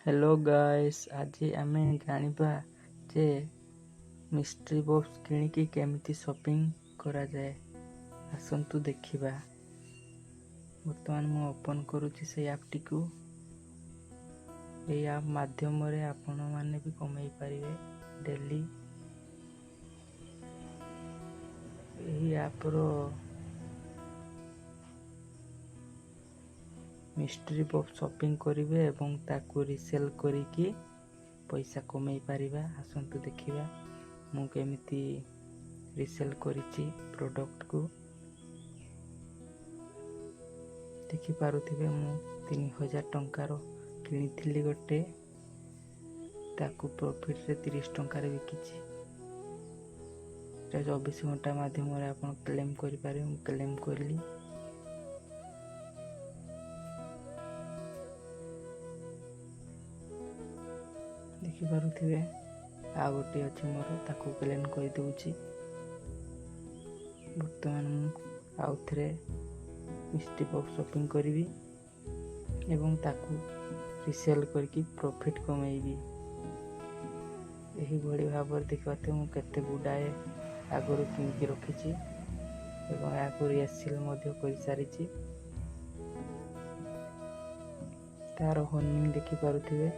Hello guys, आज आमे जानिबा जे mystery box किणिकी केमिति शॉपिंग करा जाए। आसंतु देखिबा। वर्तमान मु ओपन करूची से ऐप टिकु। ए ऐप माध्यम रे आपण माने भी कमाई पारिबे डेली। एही ऐप रो मिस्ट्री बॉक्स शॉपिंग करिवे एवं ताकू रिसेल करिकी पैसा कमाई पारिबा। आसंतु देखिबा मु केमिति रिसेल करिची प्रोडक्ट को। देखि पारुथिबे मु 3000 टंकार किनिथिली गोटे, ताकू प्रॉफिट रे 30 टंकार बिकिची। 24 घंटा माध्यम रे आपण क्लेम करि पारे। मु क्लेम करली। देखि पारुथिबे आ गोटे अछि मोर, ताकू क्लेम कर दउची। वर्तमान मु आउ थरे मिस्ट्री बॉक्स शॉपिंग करिवी एवं ताकू रिसेल करके प्रॉफिट कमाइबी। एही भली भाबर देखते मु केते गुडाए आगरो किनकी रखिची एवं आगो रिसेल मध्य कर सारिची। तार अर्निंग देखि पारुथिबे।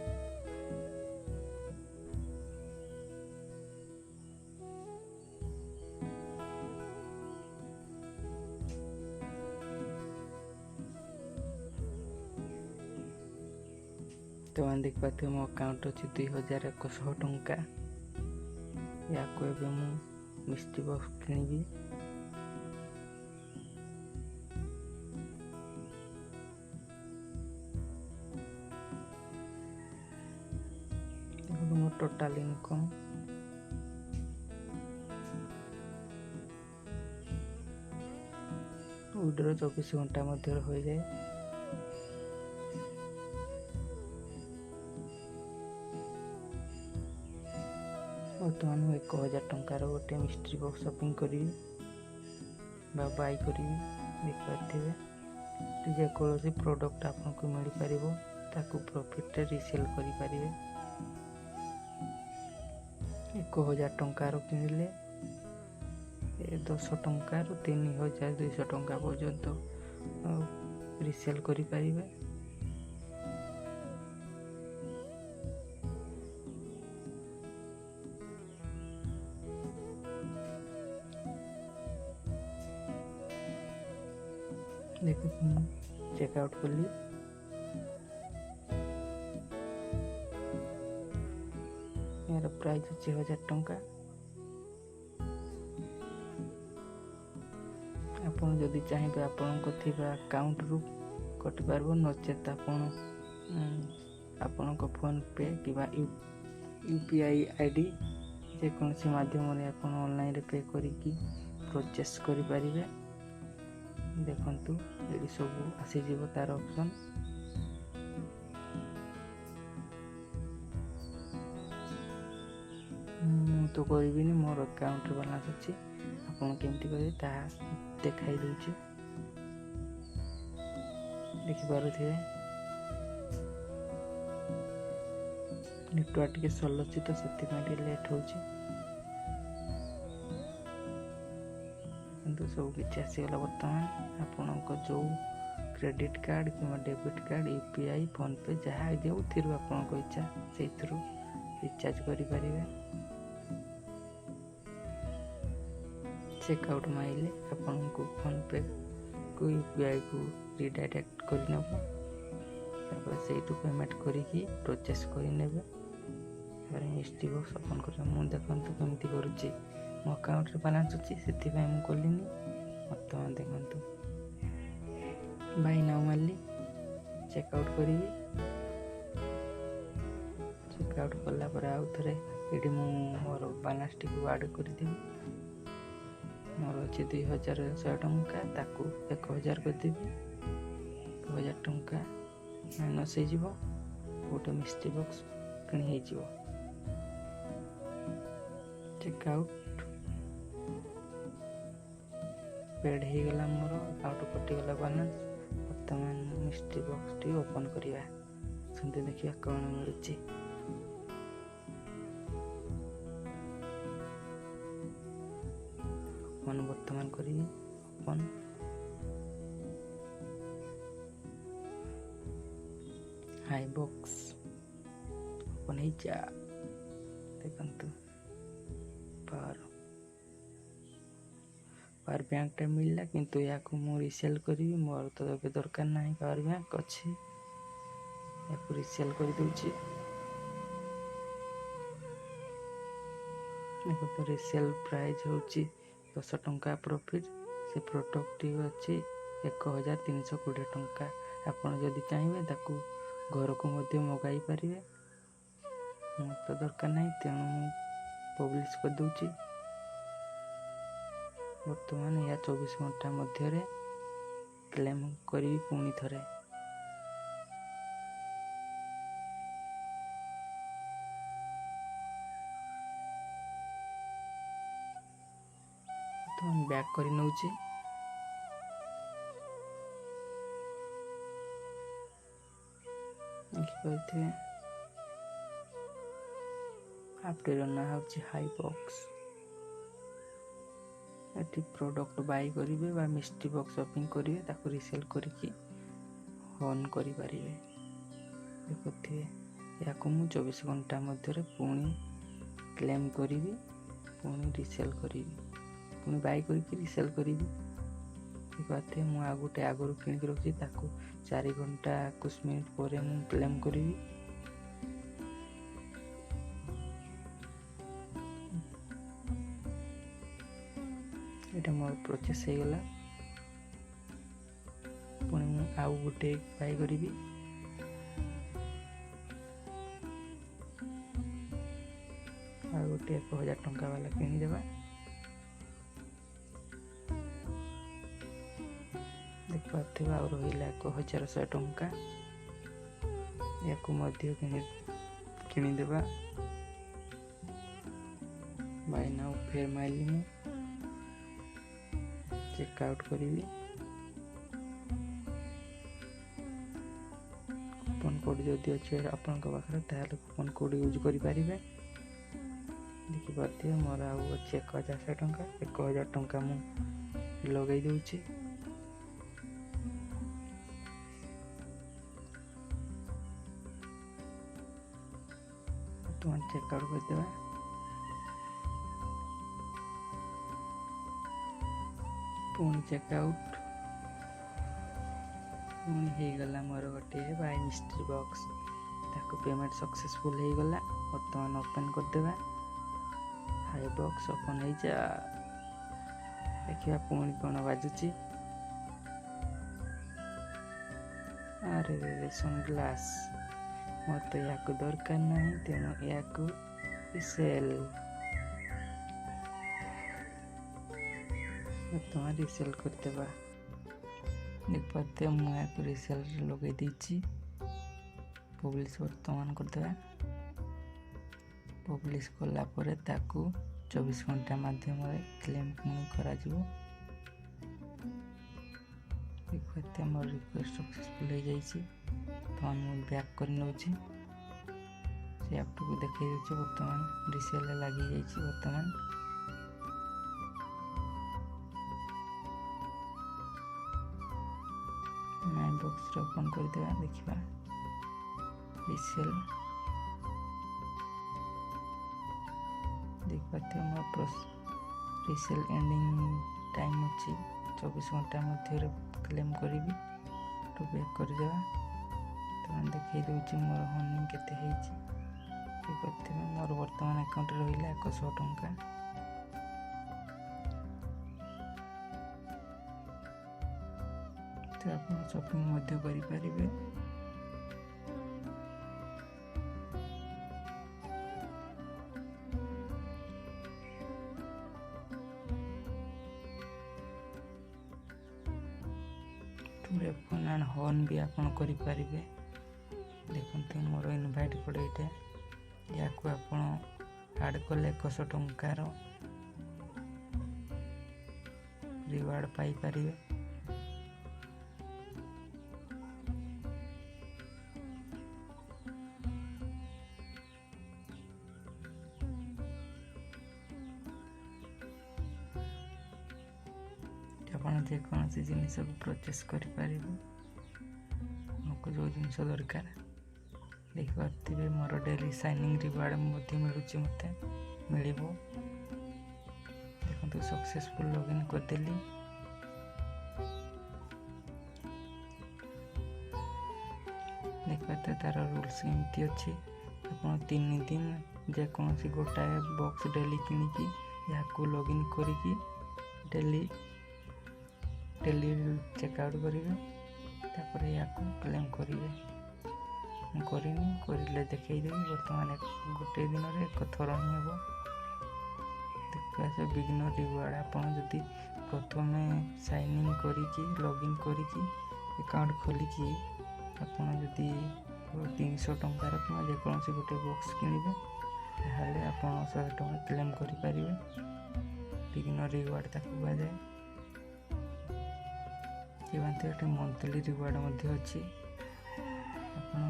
तो मैंने देख पाते मो अकाउंट अच्छी 2100 टंका। या कोई मु मिस्ट्री बॉक्स किनिबी। देखो मो टोटल इनकम विड्रो 24 घंटा मध्य हो जाए। वर्तमान 1000 टंकार गोटे मिस्ट्री बॉक्स शॉपिंग करी बाय करी। देखिए जेकोसी प्रोडक्ट आपको मिल पार ताकू प्रॉफिट रे रिसेल करि पारिबे। 1000 टंकार किनिले 10 टंकार 3200 टंका पर्यंत रिसेल करि पारिबे। देखो चेकआउट कली। यार प्राइस अच्छे 1000 टंका। आपण जदि चाहिए आपण अकाउंट रु कटि पारबो, नचेत आपण फोन पे किबा यूपीआई आईडी जेकोसी माध्यम रे आपण ऑनलाइन रे पे करिकी परचेस करि पारिबे। देखंतु एडी सब आसी जीवो तार ऑप्शन। मु तो करिबिनी, मोर अकाउंट रे बैलेंस अछि। आपण केमति करिवे ता देखाई दउची। देखि पारुथिबे नेटवर्क के स्लो अछि तो सेति ପାଇଁ लेट होची। किंतु सब किछि आसी गला। वर्तमान आपनको जो क्रेडिट कार्ड कि डेबिट कार्ड यूपीआई फोन पे जहाँ जो थिरु आपनको इच्छा से थ्रू रिचार्ज करि पारिबे। चेकआउट माइले आपनको फोन पे को यूपीआई को रिडायरेक्ट कर नबो। तापर सेटू पेमेंट करिकी परचेस करि नेबे। तापर मिस्ट्री बॉक्स ओपन कर मु देखंतु केमति करूची। मो अकाउंट रे बैलेंस अछि सेति पय मु कोलिनी। वर्तमान देखंतु बाय नाउ मारली चेकआउट करी। चेकआउट कला पर आउ थरे एडी मु मोर बैलेंस टिक ऐड करि देबी। मोर अछि 2100 टंका, ताकू 1000 कर देबी। 1000 टंका माइनस हे जिवो, गोटे मिस्ट्री बॉक्स किनि हे जिवो। चेकआउट पेड हो गला। मोर अकाउंट कटि गला बैलेंस। वर्तमान मिस्ट्री बॉक्स टी ओपन करिया। ସେମିତି ଦେଖିବା କ'ଣ ମିଳୁଛି। ଓପନ୍ ବର୍ତ୍ତମାନ କରିବି। ଓପନ୍ ହାଇ ବକ୍ସ ଓପନ୍ ହେଇଯା। ଦେଖନ୍ତୁ ପାୱାର ବ୍ୟାଙ୍କଟା ମିଳିଲା, କିନ୍ତୁ ଏହାକୁ ମୁଁ ରିସେଲ୍ କରିବି। ମୋର ତ ଏବେ ଦରକାର ନାହିଁ, ପାୱାର ବ୍ୟାଙ୍କ ଅଛି, ଏହାକୁ ରିସେଲ୍ କରିଦେଉଛି। ଦେଖନ୍ତୁ ରିସେଲ୍ ପ୍ରାଇସ୍ ହେଉଛି 10 ଟଙ୍କା ପ୍ରଫିଟ୍। ସେ ପ୍ରଡ଼କ୍ଟଟି ଅଛି 1320 ଟଙ୍କା। ଆପଣ ଯଦି ଚାହିଁବେ ତାକୁ ଘରକୁ ମଧ୍ୟ ମଗାଇ ପାରିବେ। ମୋର ତ ଦରକାର ନାହିଁ, ତେଣୁ ମୁଁ ପବ୍ଲିଶ୍ କରିଦେଉଛି। ବର୍ତ୍ତମାନ ଏହା 24 ଘଣ୍ଟା ମଧ୍ୟରେ କ୍ଲେମ୍ କରିବି ପୁଣି ଥରେ। ବର୍ତ୍ତମାନ ବ୍ୟାକ୍ କରି ନେଉଛି। ଦେଖିପାରୁଥିବେ ଆପ୍ଟିର ନାଁ ହେଉଛି ହାଇ ବକ୍ସ। ଏଠି ପ୍ରଡ଼କ୍ଟ ବାଇ କରିବେ ବା ମିଷ୍ଟି ବକ୍ସ ସପିଂ କରିବେ, ତାକୁ ରିସେଲ୍ କରିକି ଅନ୍ କରିପାରିବେ। ଦେଖୁଥିବେ ଏହାକୁ ମୁଁ 24 ଘଣ୍ଟା ମଧ୍ୟରେ ପୁଣି କ୍ଲେମ୍ କରିବି, ପୁଣି ରିସେଲ୍ କରିବି, ପୁଣି ବାଇ କରିକି ରିସେଲ୍ କରିବି। ଦେଖିପାରୁଥିବେ ମୁଁ ଆଉ ଗୋଟେ ଆଗରୁ କିଣିକି ରଖିଛି, ତାକୁ 4 ଘଣ୍ଟା 21 ମିନିଟ୍ ପରେ ମୁଁ କ୍ଲେମ୍ କରିବି। ଏଇଟା ମୋର ପ୍ରୋସେସ୍ ହେଇଗଲା। ପୁଣି ମୁଁ ଆଉ ଗୋଟେ ବାଇ କରିବି। ଆଉ ଗୋଟେ 1000 ଟଙ୍କା ବାଲା କିଣିଦେବା। ଦେଖିପାରୁଥିବା ଆଉ ରହିଲା 1100 ଟଙ୍କା। ୟାକୁ ମଧ୍ୟ କିଣିଦେବା। ବାଇ ନାଉ ଫେର୍ ମାରିଲି, ମୁଁ ଚେକ୍ ଆଉଟ୍ କରିବି। କୁପନ୍ କୋଡ଼୍ ଯଦି ଅଛି ଆପଣଙ୍କ ପାଖରେ, ତାହେଲେ କୁପନ୍ କୋଡ଼୍ ୟୁଜ୍ କରିପାରିବେ। ଦେଖିପାରୁଥିବେ ମୋର ଆଉ ଅଛି 1100 ଟଙ୍କା। 1000 ଟଙ୍କା ମୁଁ ଲଗାଇ ଦେଉଛି। ବର୍ତ୍ତମାନ ଚେକ୍ ଆଉଟ୍ କରିଦେବା। ପୁଣି ଚେକ୍ ଆଉଟ୍। ପୁଣି ହେଇଗଲା ମୋର ଗୋଟିଏ ବାଇ ମିଷ୍ଟ୍ରି ବକ୍ସ। ତାକୁ ପେମେଣ୍ଟ ସକ୍ସେସଫୁଲ୍ ହେଇଗଲା। ବର୍ତ୍ତମାନ ଓପନ୍ କରିଦେବା। ହାଇ ବକ୍ସ ଓପନ୍ ହେଇଯା। ଦେଖିବା ପୁଣି କ'ଣ ବାଜୁଛି। ଆରେ ସନ୍ଗ୍ଲାସ୍, ମୋର ତ ଏହାକୁ ଦରକାର ନାହିଁ, ତେଣୁ ଏହାକୁ ରିସେଲ୍। ବର୍ତ୍ତମାନ ରିସେଲ୍ କରିଦେବା। ଦେଖିପାରୁଥିବେ ମୁଁ ଏହାକୁ ରିସେଲ୍ରେ ଲଗାଇ ଦେଇଛି। ପବ୍ଲିଶ୍ ବର୍ତ୍ତମାନ କରିଦେବା। ପବ୍ଲିଶ୍ କଲା ପରେ ତାକୁ 24 ଘଣ୍ଟା ମାଧ୍ୟମରେ କ୍ଲେମ୍ ପୁଣି କରାଯିବ। ଦେଖିପାରୁଥିବେ ମୋର ରିକ୍ୱେଷ୍ଟ ସକ୍ସେସଫୁଲ୍ ହେଇଯାଇଛି। ବର୍ତ୍ତମାନ ମୁଁ ବ୍ୟାକ୍ କରି ନେଉଛି। ସେ ଆପ୍ଟିକୁ ଦେଖାଇ ଦେଉଛି ବର୍ତ୍ତମାନ ରିସେଲ୍ରେ ଲାଗିଯାଇଛି। ବର୍ତ୍ତମାନ ମାଇ ବକ୍ସରେ ଓପନ୍ କରିଦେବା। ଦେଖିବା ରିସେଲ୍। ଦେଖିପାରୁଥିବେ ମୋର ରିସେଲ୍ ଏଣ୍ଡିଂ ଟାଇମ୍ ଅଛି 24 ଘଣ୍ଟା ମଧ୍ୟରେ କ୍ଲେମ୍ କରିବି। ତ ବ୍ୟାକ୍ କରିଦେବା। ତେଣୁ ଦେଖାଇ ଦେଉଛି ମୋର ହର୍ନିଂ କେତେ ହେଇଛି। ଦେଖିପାରୁଥିବେ ମୋର ବର୍ତ୍ତମାନ ଆକାଉଣ୍ଟରେ ରହିଲା 100 ଟଙ୍କା। ତ ଆପଣ ସପିଂ ମଧ୍ୟ କରିପାରିବେ। ଫୋନ୍ ଆଣ୍ଡ ହର୍ନ ବି ଆପଣ କରିପାରିବେ। ଦେଖନ୍ତୁ ମୋର ଇନଭାଇଟ୍ କୋଡ଼୍ ଏଇଟା। ଏହାକୁ ଆପଣ ଆଡ଼୍ କଲେ 100 ଟଙ୍କାର ରିୱାର୍ଡ଼ ପାଇପାରିବେ। ଆପଣ ଯେକୌଣସି ଜିନିଷକୁ ପ୍ରଚେସ୍ କରିପାରିବେ। ଆମକୁ ଯେଉଁ ଜିନିଷ ଦରକାର ଦେଖିପାରୁଥିବେ ମୋର ଡେଲି ସାଇନିଂ ରିୱାର୍ଡ଼ ମଧ୍ୟ ମିଳୁଛି, ମୋତେ ମିଳିବ। ଦେଖନ୍ତୁ ସକ୍ସେସଫୁଲ୍ ଲଗ୍ଇନ୍ କରିଦେଲି। ଦେଖିପାରୁଥିବେ ତା'ର ରୁଲ୍ସ ଏମିତି ଅଛି। ଆପଣ 3 ଦିନ ଯେକୌଣସି ଗୋଟାଏ ବକ୍ସ ଡେଲି କିଣିକି ଏହାକୁ ଲଗ୍ଇନ୍ କରିକି ଡେଲି ଚେକଆଉଟ୍ କରିବେ, ତାପରେ ଏହାକୁ କ୍ଲେମ୍ କରିବେ। ମୁଁ କରିନି, କରିଲେ ଦେଖେଇଦେବି। ବର୍ତ୍ତମାନ ଗୋଟେ ଦିନରେ 1 ଥର ହିଁ ହେବ। ଦେଖିବା ବିଗିନର୍ ରିୱାର୍ଡ଼। ଆପଣ ଯଦି ପ୍ରଥମେ ସାଇନ୍ ଇନ୍ କରିକି ଲଗ୍ଇନ୍ କରିକି ଆକାଉଣ୍ଟ ଖୋଲିକି ଆପଣ ଯଦି 300 ଟଙ୍କାର କିମ୍ବା ଯେକୌଣସି ଗୋଟେ ବକ୍ସ କିଣିବେ, ତାହେଲେ ଆପଣ 100 ଟଙ୍କା କ୍ଲେମ୍ କରିପାରିବେ। ବିଗିନର୍ ରିୱାର୍ଡ଼ ତାକୁ କୁହାଯାଏ। ଏମିତି ଏଠି ମନ୍ଥଲି ରିୱାର୍ଡ଼ ମଧ୍ୟ ଅଛି। ଆପଣ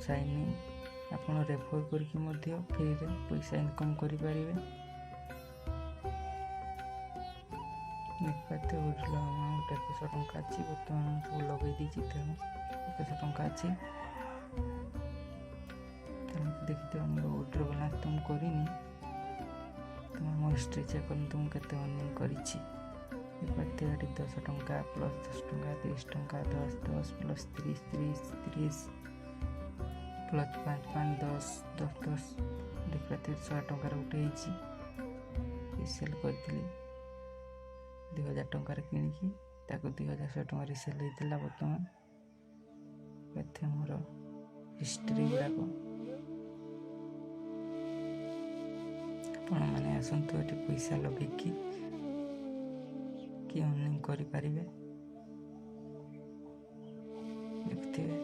ସାଇନ୍ ଇନ୍ ଆପଣ ରେଫର୍ କରିକି ମଧ୍ୟ ଫ୍ରିରେ ପଇସା ଇନକମ୍ କରିପାରିବେ। ଦେଖିପାରୁଥିବେ ୱିଡ୍ର ଆମାଉଣ୍ଟ 100 ଟଙ୍କା ଅଛି। ବର୍ତ୍ତମାନ ମୁଁ ସବୁ ଲଗେଇ ଦେଇଛି, ତେଣୁ 100 ଟଙ୍କା ଅଛି। ତେଣୁ ଦେଖିଥିବେ ମୋର ୱିଡ୍ର ବାଲାନ୍ସ ତ ମୁଁ କରିନି। ତୁମେ ମୋ ହିଷ୍ଟ୍ରି ଚେକ୍ କରନ୍ତୁ ମୁଁ କେତେ अर्निंग କରିଛି। ଦେଖିପାରୁଥିବେ ଏଠି 10 ଟଙ୍କା ପ୍ଲସ୍ 10 ଟଙ୍କା 30 ଟଙ୍କା 10 10 ପ୍ଲସ୍ 30 30 30 ପ୍ଲସ୍ 5 5 10 10 10। ଦେଖିପାରୁଥିବେ 100 ଟଙ୍କାର ଗୋଟେ ହେଇଛି। ସେଲ୍ କରିଥିଲି 2000 ଟଙ୍କାରେ କିଣିକି, ତାକୁ 2100 ଟଙ୍କାରେ ସେଲ୍ ହେଇଥିଲା। ବର୍ତ୍ତମାନ ଏଥିରେ ମୋର ହିଷ୍ଟ୍ରି ଗୁଡ଼ାକ ଆପଣମାନେ ଆସନ୍ତୁ ଏଠି ପଇସା ଲଗେଇକି अर्निंग କରିପାରିବେ। ଦେଖିଥିବେ